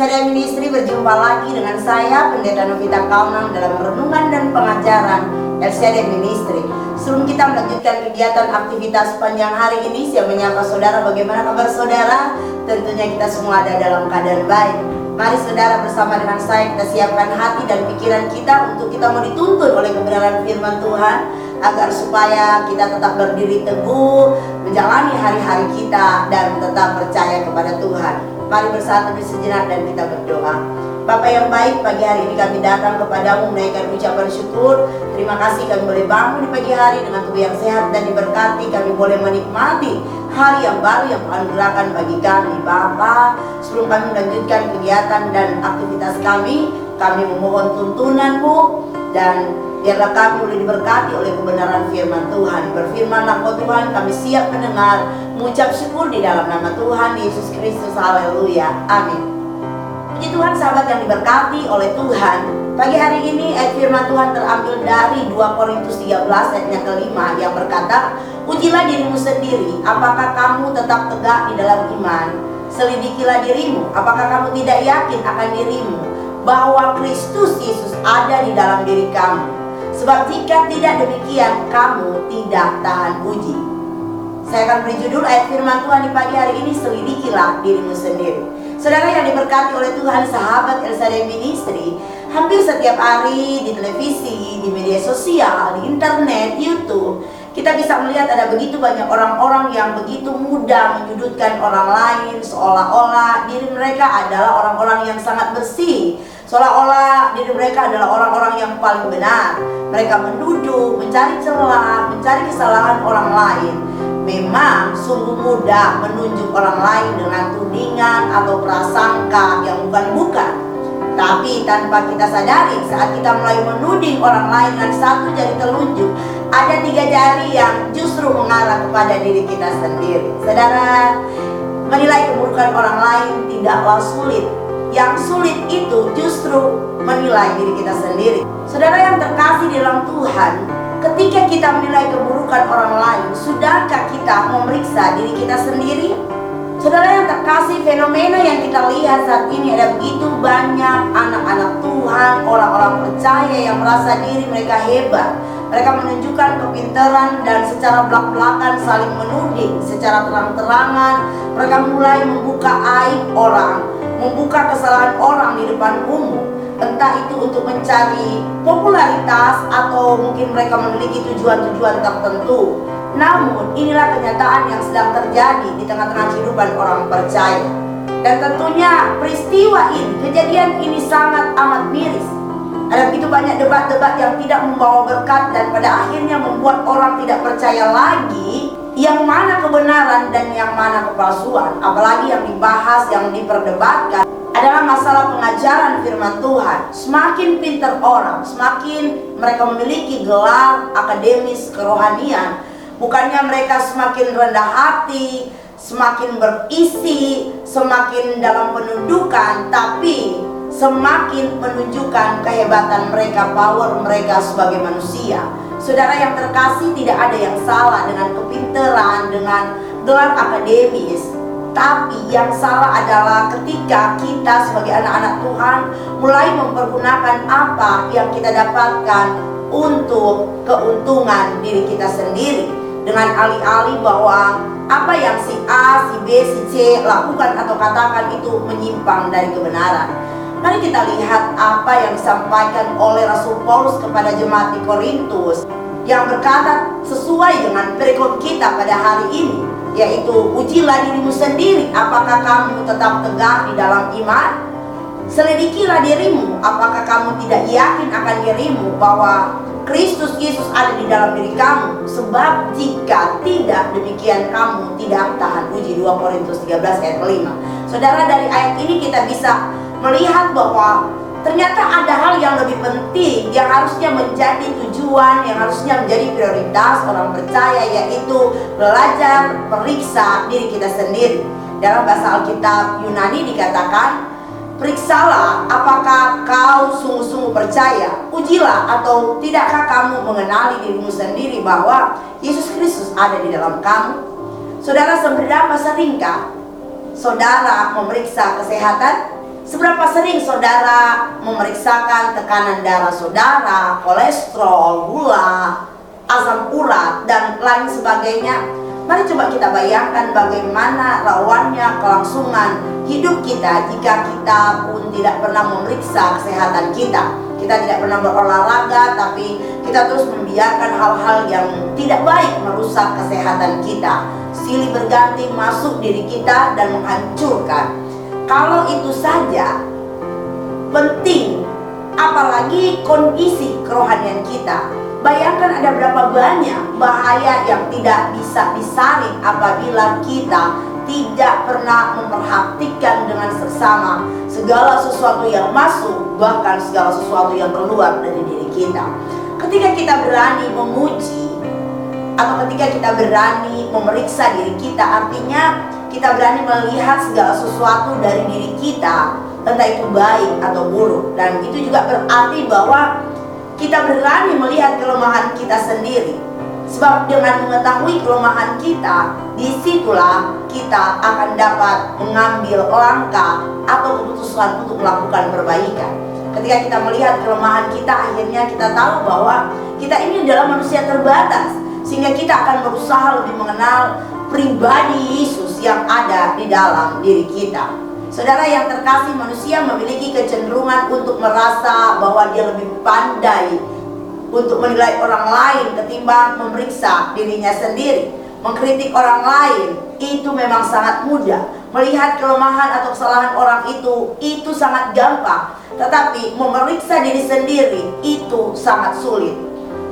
LCD Ministry berjumpa lagi dengan saya, Pendeta Novita Kaunang, dalam renungan dan pengajaran LCD Ministry. Sebelum kita melanjutkan kegiatan aktivitas panjang hari ini, saya menyapa saudara. Bagaimana kabar saudara? Tentunya kita semua ada dalam keadaan baik. Mari saudara, bersama dengan saya kita siapkan hati dan pikiran kita untuk kita mau dituntun oleh kebenaran firman Tuhan, agar supaya kita tetap berdiri teguh, menjalani hari-hari kita dan tetap percaya kepada Tuhan. Mari bersatu sejenak dan kita berdoa. Bapa yang baik, pagi hari ini kami datang kepadamu menaikkan ucapan syukur. Terima kasih kami boleh bangun di pagi hari dengan tubuh yang sehat dan diberkati. Kami boleh menikmati hari yang baru yang Tuhan gerakan bagi kami. Bapa, sebelum kami melanjutkan kegiatan dan aktivitas kami memohon tuntunanmu, dan biarlah kami boleh diberkati oleh kebenaran firman Tuhan. Berfirmanlah Kau Tuhan, kami siap mendengar, mengucap syukur di dalam nama Tuhan Yesus Kristus. Haleluya, amin. Puji Tuhan, sahabat yang diberkati oleh Tuhan. Pagi hari ini ayat firman Tuhan terambil dari 2 Korintus 13 ayatnya kelima, yang berkata, ujilah dirimu sendiri, apakah kamu tetap tegak di dalam iman. Selidikilah dirimu, apakah kamu tidak yakin akan dirimu bahwa Kristus Yesus ada di dalam diri kamu. Sebab jika tidak demikian, kamu tidak tahan uji. Saya akan beri judul ayat firman Tuhan di pagi hari ini, selidikilah dirimu sendiri. Saudara yang diberkati oleh Tuhan, sahabat LCD Ministry, hampir setiap hari di televisi, di media sosial, di internet, YouTube, kita bisa melihat ada begitu banyak orang-orang yang begitu mudah menyudutkan orang lain, seolah-olah diri mereka adalah orang-orang yang sangat bersih, seolah-olah diri mereka adalah orang-orang yang paling benar. Mereka menuduh, mencari celah, mencari kesalahan orang lain. Memang sungguh mudah menunjuk orang lain dengan tudingan atau prasangka yang bukan-bukan. Tapi tanpa kita sadari, saat kita mulai menuding orang lain dengan satu jari telunjuk, ada 3 jari yang justru mengarah kepada diri kita sendiri. Saudara, menilai keburukan orang lain tidaklah sulit. Yang sulit itu justru menilai diri kita sendiri. Saudara yang terkasih di dalam Tuhan, ketika kita menilai keburukan orang lain, sudahkah kita memeriksa diri kita sendiri? Saudara yang terkasih, fenomena yang kita lihat saat ini, ada begitu banyak anak-anak Tuhan, orang-orang percaya yang merasa diri mereka hebat. Mereka menunjukkan kepintaran dan secara belak-belakan saling menuding. Secara terang-terangan mereka mulai membuka aib orang, membuka kesalahan orang di depan umum. Entah itu untuk mencari popularitas atau mungkin mereka memiliki tujuan-tujuan tertentu. Namun inilah kenyataan yang sedang terjadi di tengah-tengah kehidupan orang percaya. Dan tentunya peristiwa ini, kejadian ini sangat amat miris. Ada begitu banyak debat-debat yang tidak membawa berkat, dan pada akhirnya membuat orang tidak percaya lagi yang mana kebenaran dan yang mana kepalsuan. Apalagi yang dibahas, yang diperdebatkan adalah masalah pengajaran firman Tuhan. Semakin pintar orang, semakin mereka memiliki gelar akademis kerohanian, bukannya mereka semakin rendah hati, semakin berisi, semakin dalam penundukan, tapi semakin menunjukkan kehebatan mereka, power mereka sebagai manusia. Saudara yang terkasih, tidak ada yang salah dengan kepintaran, dengan gelar akademis. Tapi yang salah adalah ketika kita sebagai anak-anak Tuhan mulai mempergunakan apa yang kita dapatkan untuk keuntungan diri kita sendiri, dengan alih-alih bahwa apa yang si A, si B, si C lakukan atau katakan itu menyimpang dari kebenaran. Mari kita lihat apa yang disampaikan oleh Rasul Paulus kepada jemaat di Korintus, yang berkata sesuai dengan perikop kita pada hari ini, yaitu ujilah dirimu sendiri, apakah kamu tetap tegak di dalam iman. Selidikilah dirimu, apakah kamu tidak yakin akan dirimu bahwa Kristus Yesus ada di dalam diri kamu. Sebab jika tidak demikian, kamu tidak tahan uji. 2 Korintus 13 ayat 5. Saudara, dari ayat ini kita bisa melihat bahwa ternyata ada hal yang lebih penting yang harusnya menjadi tujuan, yang harusnya menjadi prioritas orang percaya, yaitu belajar periksa diri kita sendiri. Dalam bahasa Alkitab Yunani dikatakan, periksalah apakah kau sungguh-sungguh percaya, ujilah atau tidakkah kamu mengenali dirimu sendiri bahwa Yesus Kristus ada di dalam kamu. Saudara, seberapa seringkah saudara memeriksa kesehatan? Seberapa sering saudara memeriksakan tekanan darah saudara, kolesterol, gula, asam urat, dan lain sebagainya? Mari coba kita bayangkan bagaimana rawannya kelangsungan hidup kita jika kita pun tidak pernah memeriksa kesehatan kita. Kita tidak pernah berolahraga, tapi kita terus membiarkan hal-hal yang tidak baik merusak kesehatan kita. Silih berganti masuk diri kita dan menghancurkan. Kalau itu saja penting, apalagi kondisi kerohanian kita. Bayangkan ada berapa banyak bahaya yang tidak bisa disaring apabila kita tidak pernah memperhatikan dengan seksama segala sesuatu yang masuk, bahkan segala sesuatu yang keluar dari diri kita. Ketika kita berani memuji atau ketika kita berani memeriksa diri kita, artinya kita berani melihat segala sesuatu dari diri kita, entah itu baik atau buruk. Dan itu juga berarti bahwa kita berani melihat kelemahan kita sendiri. Sebab dengan mengetahui kelemahan kita, disitulah kita akan dapat mengambil langkah atau keputusan untuk melakukan perbaikan. Ketika kita melihat kelemahan kita, akhirnya kita tahu bahwa kita ini adalah manusia terbatas, sehingga kita akan berusaha lebih mengenal pribadi Yesus yang ada di dalam diri kita. Saudara yang terkasih, manusia memiliki kecenderungan untuk merasa bahwa dia lebih pandai untuk menilai orang lain ketimbang memeriksa dirinya sendiri. Mengkritik orang lain itu memang sangat mudah. Melihat kelemahan atau kesalahan orang itu sangat gampang. Tetapi memeriksa diri sendiri itu sangat sulit.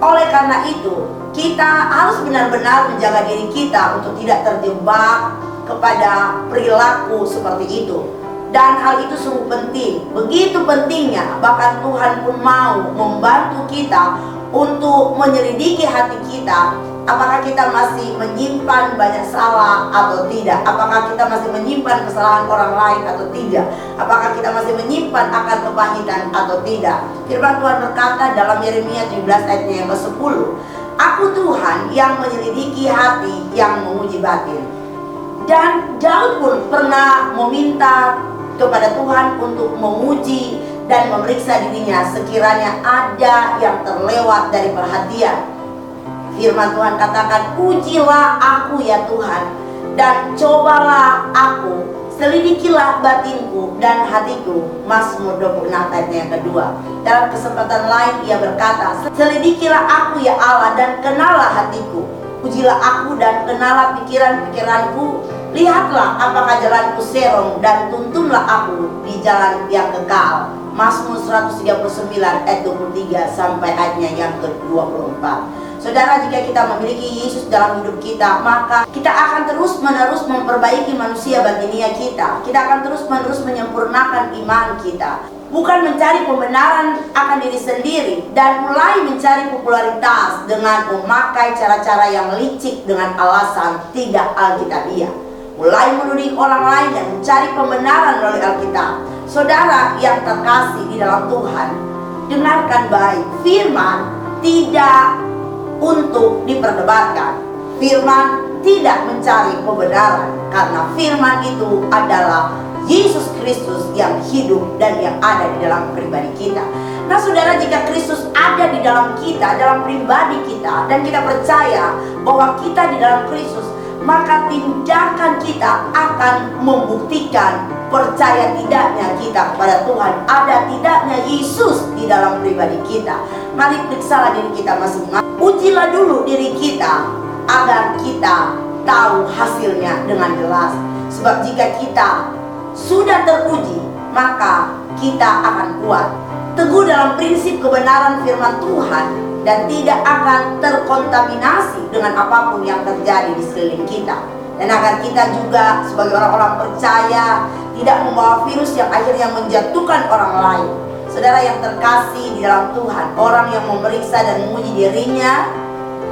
Oleh karena itu, kita harus benar-benar menjaga diri kita untuk tidak terjebak kepada perilaku seperti itu. Dan hal itu sungguh penting, begitu pentingnya, bahkan Tuhan pun mau membantu kita untuk menyelidiki hati kita. Apakah kita masih menyimpan banyak salah atau tidak? Apakah kita masih menyimpan kesalahan orang lain atau tidak? Apakah kita masih menyimpan akan kepahitan atau tidak? Firman Tuhan berkata dalam Yeremia 17 ayatnya yang ke-10, Aku Tuhan yang menyelidiki hati, yang menguji batin. Dan Daud pun pernah meminta kepada Tuhan untuk menguji dan memeriksa dirinya sekiranya ada yang terlewat dari perhatian. Firman Tuhan katakan, ujilah aku ya Tuhan, dan cobalah aku, selidikilah batinku dan hatiku. Mazmur 26 ayatnya yang kedua. Dalam kesempatan lain ia berkata, selidikilah aku ya Allah, dan kenalah hatiku. Ujilah aku dan kenalah pikiran-pikiranku. Lihatlah apakah jalanku serong, dan tuntunlah aku di jalan yang kekal. Mazmur 139 ayat 23 sampai ayatnya yang ke-24. Saudara, jika kita memiliki Yesus dalam hidup kita, maka kita akan terus-menerus memperbaiki manusia batinia kita. Kita akan terus-menerus menyempurnakan iman kita. Bukan mencari pembenaran akan diri sendiri dan mulai mencari popularitas dengan memakai cara-cara yang licik dengan alasan tidak alkitabiah. Mulai menuding orang lain dan mencari pembenaran melalui Alkitab. Saudara yang terkasih di dalam Tuhan, dengarkan baik. Firman tidak untuk diperdebatkan. Firman tidak mencari kebenaran, karena firman itu adalah Yesus Kristus yang hidup dan yang ada di dalam pribadi kita. Nah saudara, jika Kristus ada di dalam kita, dalam pribadi kita, dan kita percaya bahwa kita di dalam Kristus, maka tindakan kita akan membuktikan percaya tidaknya kita kepada Tuhan, ada tidaknya Yesus di dalam pribadi kita. Mari periksalah diri kita masing-masing. Ujilah dulu diri kita agar kita tahu hasilnya dengan jelas. Sebab jika kita sudah teruji, maka kita akan kuat, teguh dalam prinsip kebenaran firman Tuhan, dan tidak akan terkontaminasi dengan apapun yang terjadi di sekeliling kita. Dan agar kita juga sebagai orang-orang percaya tidak membawa virus yang akhirnya menjatuhkan orang lain. Saudara yang terkasih di dalam Tuhan, orang yang memeriksa dan menguji dirinya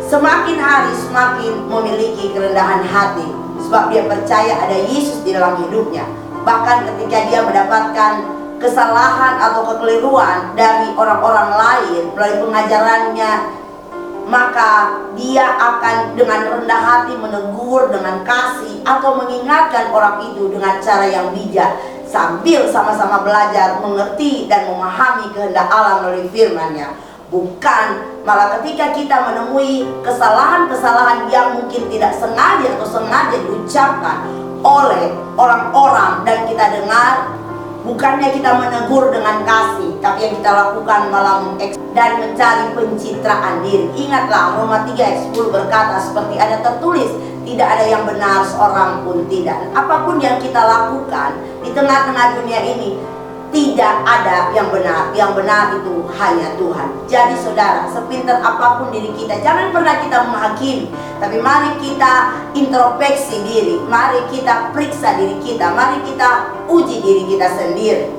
semakin hari semakin memiliki kerendahan hati, sebab dia percaya ada Yesus di dalam hidupnya. Bahkan ketika dia mendapatkan kesalahan atau kekeliruan dari orang-orang lain melalui pengajarannya, maka dia akan dengan rendah hati menegur dengan kasih atau mengingatkan orang itu dengan cara yang bijak. sambil sama-sama belajar mengerti dan memahami kehendak Allah melalui firman-Nya. Bukan malah ketika kita menemui kesalahan-kesalahan yang mungkin tidak sengaja atau sengaja diucapkan oleh orang-orang dan kita dengar, bukannya kita menegur dengan kasih, tapi yang kita lakukan malah dan mencari pencitraan diri. Ingatlah Roma 3 ayat 10 berkata seperti ada tertulis, tidak ada yang benar seorang pun tidak. Apapun yang kita lakukan di tengah-tengah dunia ini, tidak ada yang benar. Yang benar itu hanya Tuhan. Jadi saudara, sepintar apapun diri kita, jangan pernah kita menghakimi, tapi mari kita introspeksi diri, mari kita periksa diri kita, mari kita uji diri kita sendiri.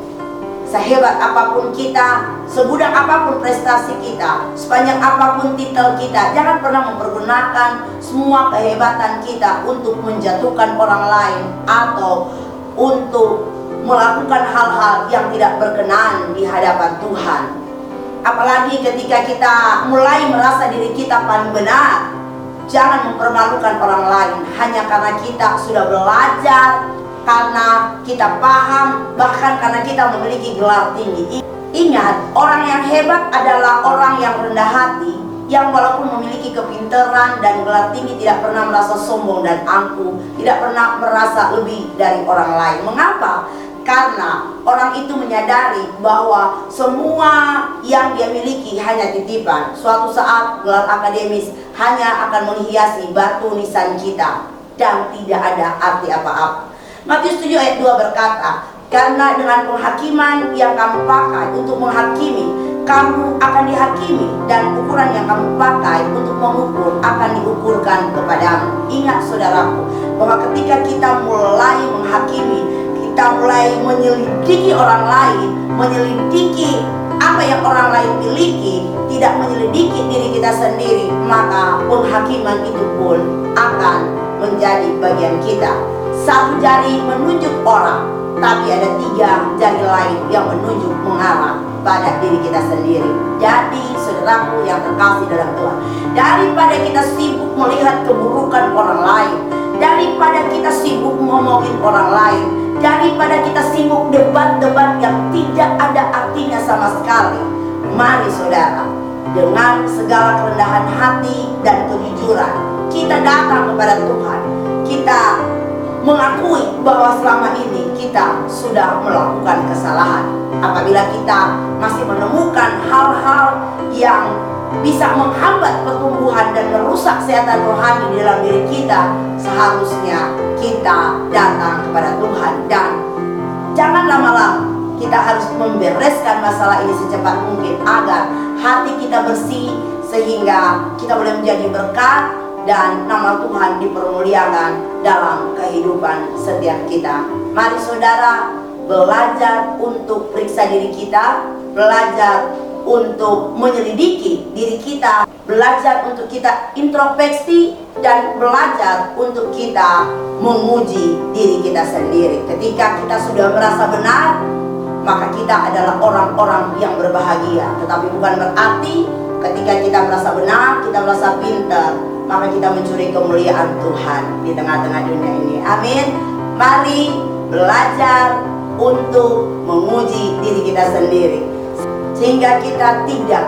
Sehebat apapun kita, sebudak apapun prestasi kita, sepanjang apapun titel kita, jangan pernah mempergunakan semua kehebatan kita untuk menjatuhkan orang lain atau untuk melakukan hal-hal yang tidak berkenan di hadapan Tuhan. Apalagi ketika kita mulai merasa diri kita paling benar, jangan mempermalukan orang lain hanya karena kita sudah belajar, karena kita paham, bahkan karena kita memiliki gelar tinggi. Ingat, orang yang hebat adalah orang yang rendah hati, yang walaupun memiliki kepintaran dan gelar tinggi tidak pernah merasa sombong dan angkuh, tidak pernah merasa lebih dari orang lain. Mengapa? Karena orang itu menyadari bahwa semua yang dia miliki hanya titipan. Suatu saat gelar akademis hanya akan menghiasi batu nisan kita dan tidak ada arti apa-apa. Matius 7 ayat 2 berkata, karena dengan penghakiman yang kamu pakai untuk menghakimi, kamu akan dihakimi, dan ukuran yang kamu pakai untuk mengukur akan diukurkan kepadamu. Ingat saudaraku, bahwa ketika kita mulai menghakimi, kita mulai menyelidiki orang lain, menyelidiki apa yang orang lain miliki, tidak menyelidiki diri kita sendiri, maka penghakiman itu pun akan menjadi bagian kita. Satu jari menunjuk orang, tapi ada 3 jari lain yang menunjuk mengarah pada diri kita sendiri. Jadi saudaraku yang terkasih dalam Tuhan, daripada kita sibuk melihat keburukan orang lain, daripada kita sibuk ngomongin orang lain, daripada kita sibuk debat-debat yang tidak ada artinya sama sekali, mari saudara, dengan segala kerendahan hati dan kejujuran, kita datang kepada Tuhan. Kita mengakui bahwa selama ini kita sudah melakukan kesalahan. Apabila kita masih menemukan hal-hal yang bisa menghambat pertumbuhan dan merusak kesehatan rohani di dalam diri kita, seharusnya kita datang kepada Tuhan. Dan jangan lama-lama, kita harus membereskan masalah ini secepat mungkin agar hati kita bersih, sehingga kita boleh menjadi berkat dan nama Tuhan dipermuliakan dalam kehidupan setiap kita. Mari saudara, belajar untuk periksa diri kita, belajar untuk menyelidiki diri kita, belajar untuk kita introspeksi, dan belajar untuk kita menguji diri kita sendiri. Ketika kita sudah merasa benar, maka kita adalah orang-orang yang berbahagia. Tetapi bukan berarti ketika kita merasa benar, kita merasa pintar, maka kita mencuri kemuliaan Tuhan di tengah-tengah dunia ini. Amin. Mari belajar untuk menguji diri kita sendiri, sehingga kita tidak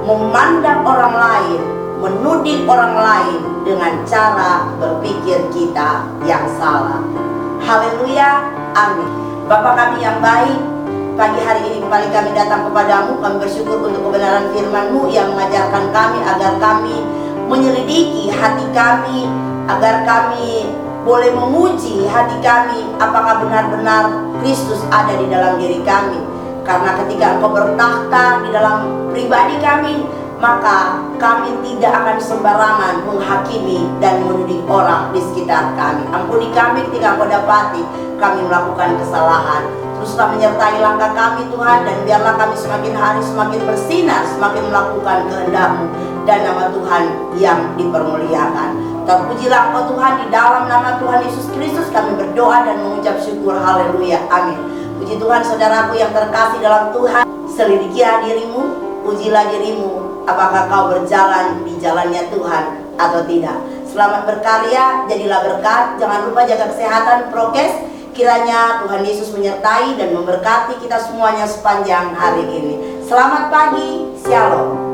memandang orang lain, menuding orang lain dengan cara berpikir kita yang salah. Haleluya. Amin. Bapa kami yang baik, pagi hari ini kembali kami datang kepadamu. Kami bersyukur untuk kebenaran firman-Mu yang mengajarkan kami agar kami menyelidiki hati kami, agar kami boleh menguji hati kami apakah benar-benar Kristus ada di dalam diri kami. Karena ketika Engkau bertakhta di dalam pribadi kami, maka kami tidak akan sembarangan menghakimi dan menuding orang di sekitar kami. Ampuni kami ketika Engkau dapati kami melakukan kesalahan. Teruslah menyertai langkah kami Tuhan, dan biarlah kami semakin hari semakin bersinar, semakin melakukan kehendak-Mu, dan nama Tuhan yang dipermuliakan. Terpujilah Engkau Tuhan, di dalam nama Tuhan Yesus Kristus kami berdoa dan mengucap syukur. Haleluya. Amin. Puji Tuhan. Saudaraku yang terkasih dalam Tuhan, selidikilah dirimu, ujilah dirimu, apakah kau berjalan di jalannya Tuhan atau tidak. Selamat berkarya, jadilah berkat. Jangan lupa jaga kesehatan, prokes. Kiranya Tuhan Yesus menyertai dan memberkati kita semuanya sepanjang hari ini. Selamat pagi, Shalom.